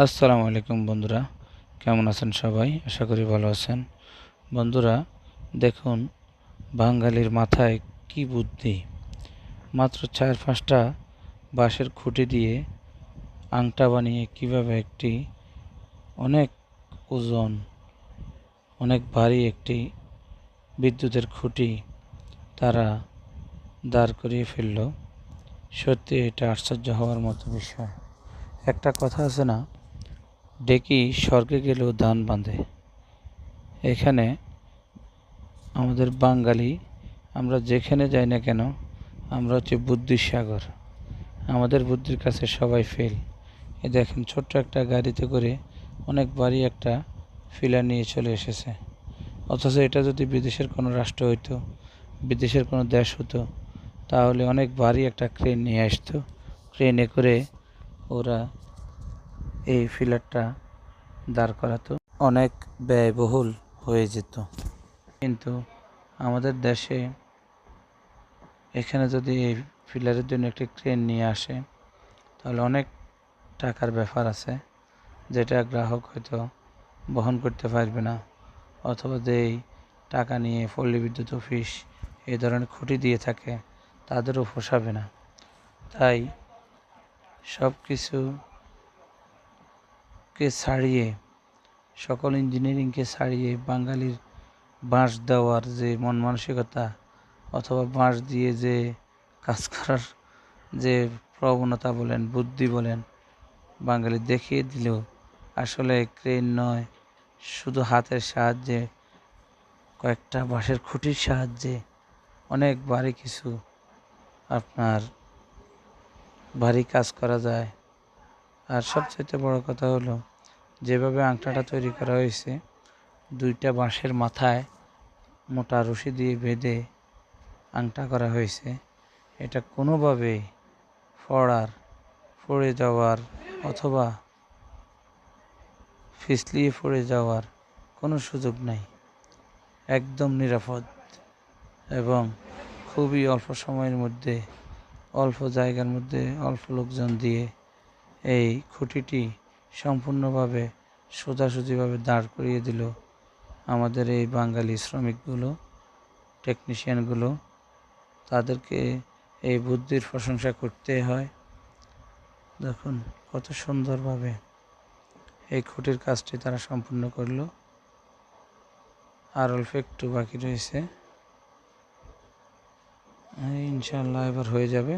আসসালামু আলাইকুম বন্ধুরা, কেমন আছেন সবাই? আশা করি ভালো আছেন। বন্ধুরা দেখুন, বাঙালির মাথায় কি বুদ্ধি! মাত্র 4-5টা বাঁশের খুঁটি দিয়ে আংটা বানিয়ে কিভাবে একটি অনেক ওজন, অনেক ভারী একটি বিদ্যুতের খুঁটি তারা দাঁড় করিয়ে ফেলল। সত্যি এটা আশ্চর্য হওয়ার মতো বিষয়। একটা কথা আছে না, ডেকি স্বর্গে গেলেও দান বাঁধে। এখানে আমাদের বাঙালি, আমরা যেখানে যাই না কেন, আমরা হচ্ছে বুদ্ধির সাগর। আমাদের বুদ্ধির কাছে সবাই ফেল। এ দেখেন, ছোট্ট একটা গাড়িতে করে অনেক ভারী একটা ফিলার নিয়ে চলে এসেছে। অথচ এটা যদি বিদেশের কোনো রাষ্ট্র হইতো, বিদেশের কোনো দেশ হতো, তাহলে অনেক ভারী একটা ক্রেন নিয়ে আসতো। ক্রেনে করে ওরা এই ফিলারটা দাঁড় করাতো, অনেক ব্যয়বহুল হয়ে যেত। কিন্তু আমাদের দেশে এখানে যদি এই ফিলারের জন্য একটি ক্রেন নিয়ে আসে, তাহলে অনেক টাকার ব্যাপার আছে, যেটা গ্রাহক হয়তো বহন করতে পারবে না, অথবা যেই টাকা নিয়ে পল্লী বিদ্যুৎ অফিস এই ধরনের খুঁটি দিয়ে থাকে তাদেরও পোষাবে না। তাই সব কিছুকে ছাড়িয়ে, সকল ইঞ্জিনিয়ারিংকে ছাড়িয়ে বাঙালির বাঁশ দেওয়ার যে মন মানসিকতা, অথবা বাঁশ দিয়ে যে কাজ করার যে প্রবণতা বলেন, বুদ্ধি বলেন, বাঙালি দেখিয়ে দিল আসলে ক্রেন নয়, শুধু হাতের সাহায্যে, কয়েকটা বাঁশের খুঁটির সাহায্যে অনেক ভারী কাজ করা যায়। আর সবচেয়ে বড় কথা হলো, যেভাবে আংটাটা তৈরি করা হয়েছে, 2টা বাঁশের মাথায় মোটা রশি দিয়ে বেঁধে আংটা করা হয়েছে। এটা কোনোভাবেই পড়ে যাওয়ার অথবা পিছলিয়ে পড়ে যাওয়ার কোনো সুযোগ নাই। একদম নিরাপদ এবং খুবই অল্প সময়ের মধ্যে, অল্প জায়গার মধ্যে, অল্প লোকজন দিয়ে এই খুঁটিটি সম্পূর্ণভাবে সোজাসুজিভাবে দাঁড় করিয়ে দিল আমাদের এই বাঙালি শ্রমিকগুলো, টেকনিশিয়ানগুলো। তাদেরকে এই বুদ্ধির প্রশংসা করতে হয়। দেখুন কত সুন্দরভাবে এই খুঁটির কাজটি তারা সম্পূর্ণ করলো। আর অল্প একটু বাকি রয়েছে, ইনশাআল্লাহ এবার হয়ে যাবে।